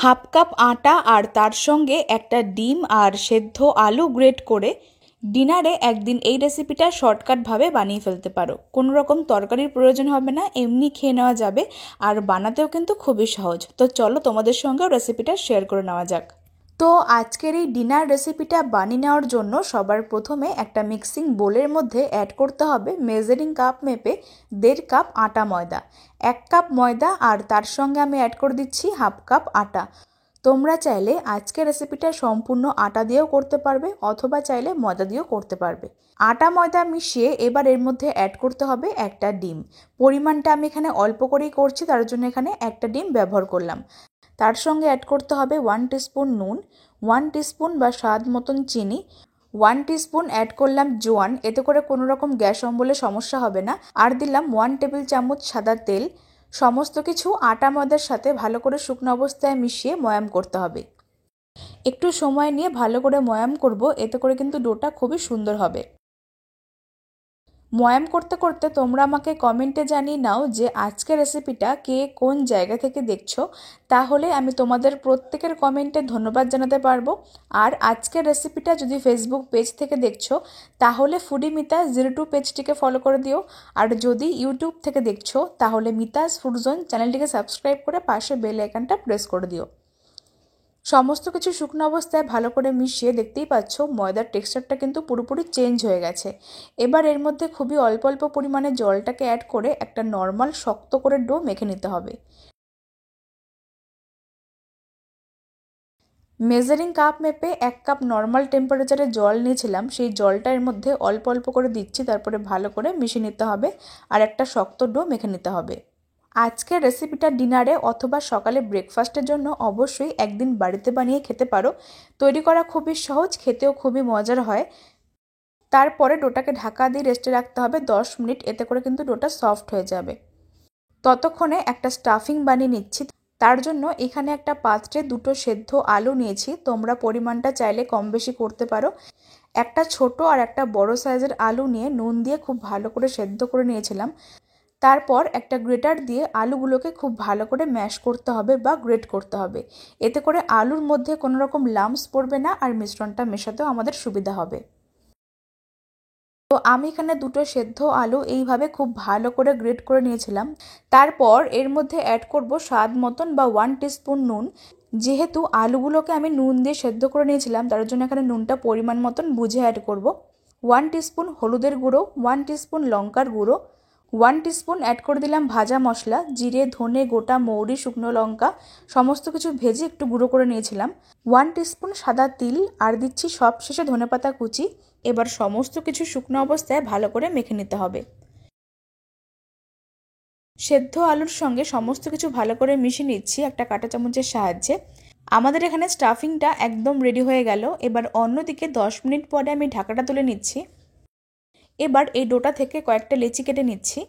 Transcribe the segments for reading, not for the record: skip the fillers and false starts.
Half cup আটা আর তার সঙ্গে একটা ডিম আর সেদ্ধ আলু গ্রেট করে ডিনারে একদিন এই রেসিপিটা শর্টকাটভাবে বানিয়ে ফেলতে পারো। কোনো রকম তরকারির প্রয়োজন হবে না, এমনি খেয়ে নেওয়া যাবে, আর বানাতেও কিন্তু খুবই সহজ। তো চলো তোমাদের সঙ্গেও রেসিপিটা শেয়ার করে নেওয়া যাক। তো আজকের এই ডিনার রেসিপিটা বানিয়ে নেওয়ার জন্য সবার প্রথমে একটা মিক্সিং বোলের মধ্যে অ্যাড করতে হবে মেজারিং কাপ মেপে 1.5 কাপ আটা ময়দা। 1 কাপ ময়দা আর তার সঙ্গে আমি অ্যাড করে দিচ্ছি হাফ কাপ আটা। তোমরা চাইলে আজকের রেসিপিটা সম্পূর্ণ আটা দিয়েও করতে পারবে অথবা চাইলে ময়দা দিয়েও করতে পারবে। আটা ময়দা মিশিয়ে এবার এর মধ্যে অ্যাড করতে হবে একটা ডিম। পরিমাণটা আমি এখানে অল্প করেই করছি, তার জন্য এখানে একটা ডিম ব্যবহার করলাম। তার সঙ্গে অ্যাড করতে হবে 1 টিস্পুন নুন, 1 টিস্পুন বা স্বাদ মতন চিনি, 1 টিস্পুন অ্যাড করলাম জোয়ান, এতে করে কোনো রকম গ্যাস অম্বলের সমস্যা হবে না। আর দিলাম 1 টেবিল চামচ সাদা তেল। সমস্ত কিছু আটা ময়দার সাথে ভালো করে শুকনো অবস্থায় মিশিয়ে ময়াম করতে হবে। একটু সময় নিয়ে ভালো করে ময়াম করব, এতে করে কিন্তু ডোটা খুবই সুন্দর হবে। ময়াম করতে করতে তোমরা আমাকে কমেন্টে জানিয়ে নাও যে আজকের রেসিপিটা কে কোন জায়গা থেকে দেখছো, তাহলে আমি তোমাদের প্রত্যেকের কমেন্টে ধন্যবাদ জানাতে পারবো। আর আজকের রেসিপিটা যদি ফেসবুক পেজ থেকে দেখছো তাহলে ফুডি মিতাস 02 পেজটিকে ফলো করে দিও। আর যদি ইউটিউব থেকে দেখছো তাহলে মিতাস ফুড জোন চ্যানেলটিকে সাবস্ক্রাইব করে পাশে বেল আইকনটা প্রেস করে দিও। সমস্ত কিছু শুকনো অবস্থায় ভালো করে মিশিয়ে দেখতেই পাচ্ছ ময়দার টেক্সচারটা কিন্তু পুরোপুরি চেঞ্জ হয়ে গেছে। এবার এর মধ্যে খুবই অল্প অল্প পরিমাণে জলটাকে অ্যাড করে একটা নর্মাল শক্ত করে ডো মেখে নিতে হবে। মেজারিং কাপ মেপে 1 কাপ নর্মাল টেম্পারেচারে জল নিয়েছিলাম, সেই জলটা এর মধ্যে অল্প অল্প করে দিচ্ছি, তারপরে ভালো করে মিশিয়ে নিতে হবে আর একটা শক্ত ডো মেখে নিতে হবে। আজকের রেসিপিটা ডিনারে অথবা সকালে ব্রেকফাস্টের জন্য অবশ্যই একদিন বাড়িতে বানিয়ে খেতে পারো। তৈরি করা খুবই সহজ, খেতেও খুবই মজার হয়। তারপরে ডোটাকে ঢাকা দিয়ে রেস্টে রাখতে হবে 10 মিনিট, এতে করে কিন্তু ডোটা সফট হয়ে যাবে। ততক্ষণে একটা স্টাফিং বানিয়ে নিচ্ছি। তার জন্য এখানে একটা পাত্রে 2টো সেদ্ধ আলু নিয়েছি, তোমরা পরিমাণটা চাইলে কম বেশি করতে পারো। একটা ছোট আর একটা বড় সাইজের আলু নিয়ে নুন দিয়ে খুব ভালো করে সেদ্ধ করে নিয়েছিলাম। তারপর একটা গ্রেটার দিয়ে আলুগুলোকে খুব ভালো করে ম্যাশ করতে হবে বা গ্রেট করতে হবে, এতে করে আলুর মধ্যে কোনো রকম লাম্পস পড়বে না আর মিশ্রণটা মেশাতেও আমাদের সুবিধা হবে। তো আমি এখানে 2টো সেদ্ধ আলু এইভাবে খুব ভালো করে গ্রেট করে নিয়েছিলাম। তারপর এর মধ্যে অ্যাড করব স্বাদ মতন বা 1 টিস্পুন নুন। যেহেতু আলুগুলোকে আমি নুন দিয়ে সেদ্ধ করে নিয়েছিলাম তার জন্য এখানে নুনটা পরিমাণ মতন বুঝে অ্যাড করব। 1 টিস্পুন হলুদের গুঁড়ো, 1 টিস্পুন লঙ্কার গুঁড়ো, 1 টিস্পুন অ্যাড করে দিলাম ভাজা মশলা, জিরে, ধনে, গোটা মৌরি, শুকনো লঙ্কা, সমস্ত কিছু ভেজে একটু গুঁড়ো করে নিয়েছিলাম। 1 টিস্পুন সাদা তিল আর দিচ্ছি সবশেষে ধনেপাতা কুচি। এবার সমস্ত কিছু শুকনো অবস্থায় ভালো করে মেখে নিতে হবে। সেদ্ধ আলুর সঙ্গে সমস্ত কিছু ভালো করে মিশিয়ে নিচ্ছি একটা কাঁটা চামচের সাহায্যে। আমাদের এখানে স্টাফিংটা একদম রেডি হয়ে গেল। এবার অন্যদিকে 10 মিনিট পরে আমি ঢাকাটা তুলে নিচ্ছি। এবার এই ডোটা থেকে কয়েকটা লেচি কেটে নিচ্ছি।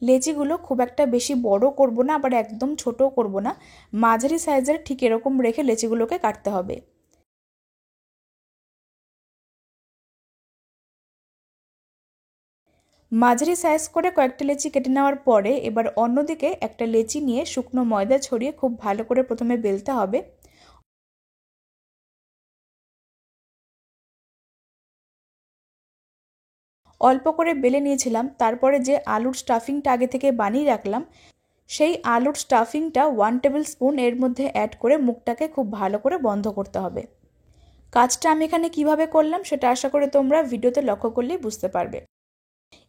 লেচিগুলো খুব একটা বেশি বড় করব না, আবার একদম ছোটও করব না, মাঝারি সাইজের ঠিক এরকম রেখে লেচিগুলোকে কাটতে হবে। মাঝারি সাইজ করে কয়েকটা লেচি কেটে নেওয়ার পরে এবার অন্যদিকে একটা লেচি নিয়ে শুকনো ময়দা ছড়িয়ে খুব ভালো করে প্রথমে বেলতে হবে। অল্প করে বেলে নিয়েছিলাম। তারপরে যে আলুর স্টাফিংটা আগে থেকে বানিয়ে রাখলাম সেই আলুর স্টাফিংটা 1 টেবিল স্পুন এর মধ্যে অ্যাড করে মুখটাকে খুব ভালো করে বন্ধ করতে হবে। কাজটা আমি এখানে কিভাবে করলাম সেটা আশা করি তোমরা ভিডিওতে লক্ষ্য করলেই বুঝতে পারবে।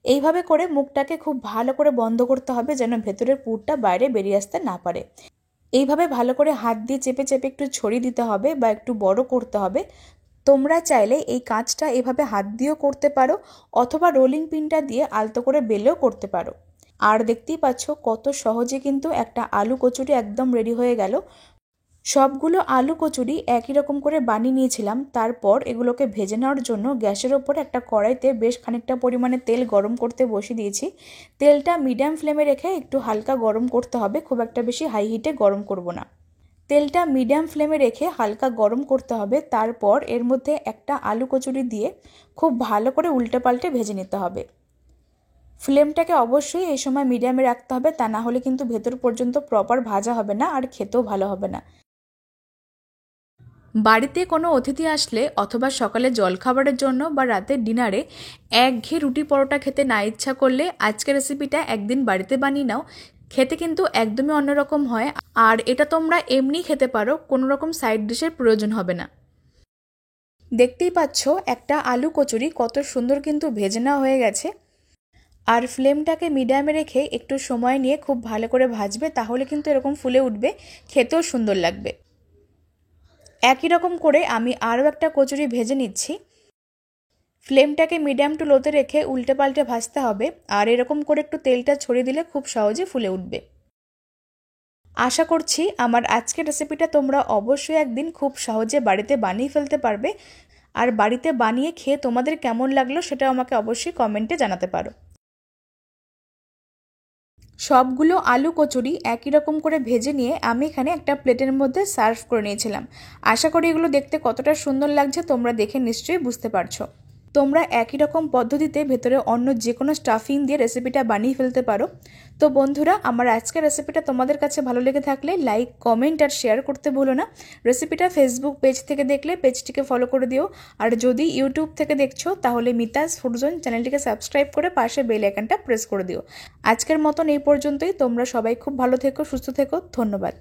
এইভাবে করে মুখটাকে খুব ভালো করে বন্ধ করতে হবে যেন ভেতরের পুরটা বাইরে বেরিয়ে আসতে না পারে। এইভাবে ভালো করে হাত দিয়ে চেপে চেপে একটু ছড়িয়ে দিতে হবে বা একটু বড় করতে হবে। তোমরা চাইলে এই কাজটা এভাবে হাত দিয়েও করতে পারো অথবা রোলিং পিনটা দিয়ে আলতো করে বেলেও করতে পারো। আর দেখতেই পাচ্ছ কত সহজে কিন্তু একটা আলু কচুরি একদম রেডি হয়ে গেল। সবগুলো আলু কচুরি একই রকম করে বানিয়ে নিয়েছিলাম। তারপর এগুলোকে ভেজে নেওয়ার জন্য গ্যাসের ওপরে একটা কড়াইতে বেশ খানিকটা পরিমাণে তেল গরম করতে বসিয়ে দিয়েছি। তেলটা মিডিয়াম ফ্লেমে রেখে একটু হালকা গরম করতে হবে, খুব একটা বেশি হাই হিটে গরম করব না। তেলটা মিডিয়াম ফ্লেমে রেখে হালকা গরম করতে হবে। তারপর এর মধ্যে একটা আলু কচুরি দিয়ে খুব ভালো করে উল্টে পাল্টে ভেজে নিতে হবে। ফ্লেমটাকে অবশ্যই এই সময় মিডিয়ামে রাখতে হবে, তা না হলে কিন্তু ভেতর পর্যন্ত প্রপার ভাজা হবে না আর খেতেও ভালো হবে না। বাড়িতে কোনো অতিথি আসলে অথবা সকালে জলখাবারের জন্য বা রাতের ডিনারে একঘেয়ে রুটি পরোটা খেতে না ইচ্ছা করলে আজকের রেসিপিটা একদিন বাড়িতে বানিয়ে নাও। খেতে কিন্তু একদমই অন্যরকম হয়, আর এটা তোমরা এমনি খেতে পারো, কোনো রকম সাইড ডিশের প্রয়োজন হবে না। দেখতেই পাচ্ছ একটা আলু কচুরি কত সুন্দর কিন্তু ভেজে নেওয়া হয়ে গেছে। আর ফ্লেমটাকে মিডিয়ামে রেখে একটু সময় নিয়ে খুব ভালো করে ভাজবে, তাহলে কিন্তু এরকম ফুলে উঠবে, খেতেও সুন্দর লাগবে। একই রকম করে আমি আরও একটা কচুরি ভেজে নিচ্ছি। ফ্লেমটাকে মিডিয়াম টু লোতে রেখে উল্টে পাল্টে ভাজতে হবে, আর এরকম করে একটু তেলটা ছড়িয়ে দিলে খুব সহজে ফুলে উঠবে। আশা করছি আমার আজকের রেসিপিটা তোমরা অবশ্যই একদিন খুব সহজে বাড়িতে বানিয়ে ফেলতে পারবে, আর বাড়িতে বানিয়ে খেয়ে তোমাদের কেমন লাগলো সেটা আমাকে অবশ্যই কমেন্টে জানাতে পারো। সবগুলো আলু কচুরি একই রকম করে ভেজে নিয়ে আমি এখানে একটা প্লেটের মধ্যে সার্ভ করে নিয়েছিলাম। আশা করি এগুলো দেখতে কতটা সুন্দর লাগছে তোমরা দেখে নিশ্চয়ই বুঝতে পারছো। তোমরা একই রকম পদ্ধতিতে ভেতরে অন্য যে কোনো স্টাফিং দিয়ে রেসিপিটা বানিয়ে ফেলতে পারো। তো বন্ধুরা, আমার আজকের রেসিপিটা তোমাদের কাছে ভালো লেগে থাকলে লাইক, কমেন্ট আর শেয়ার করতে ভুলো না। রেসিপিটা ফেসবুক পেজ থেকে দেখলে পেজটিকে ফলো করে দিও, আর যদি ইউটিউব থেকে দেখছো তাহলে মিতাস ফুড জোন চ্যানেলটিকে সাবস্ক্রাইব করে পাশে বেল আইকনটা প্রেস করে দিও। আজকের মতন এই পর্যন্তই। তোমরা সবাই খুব ভালো থেকো, সুস্থ থেকো। ধন্যবাদ।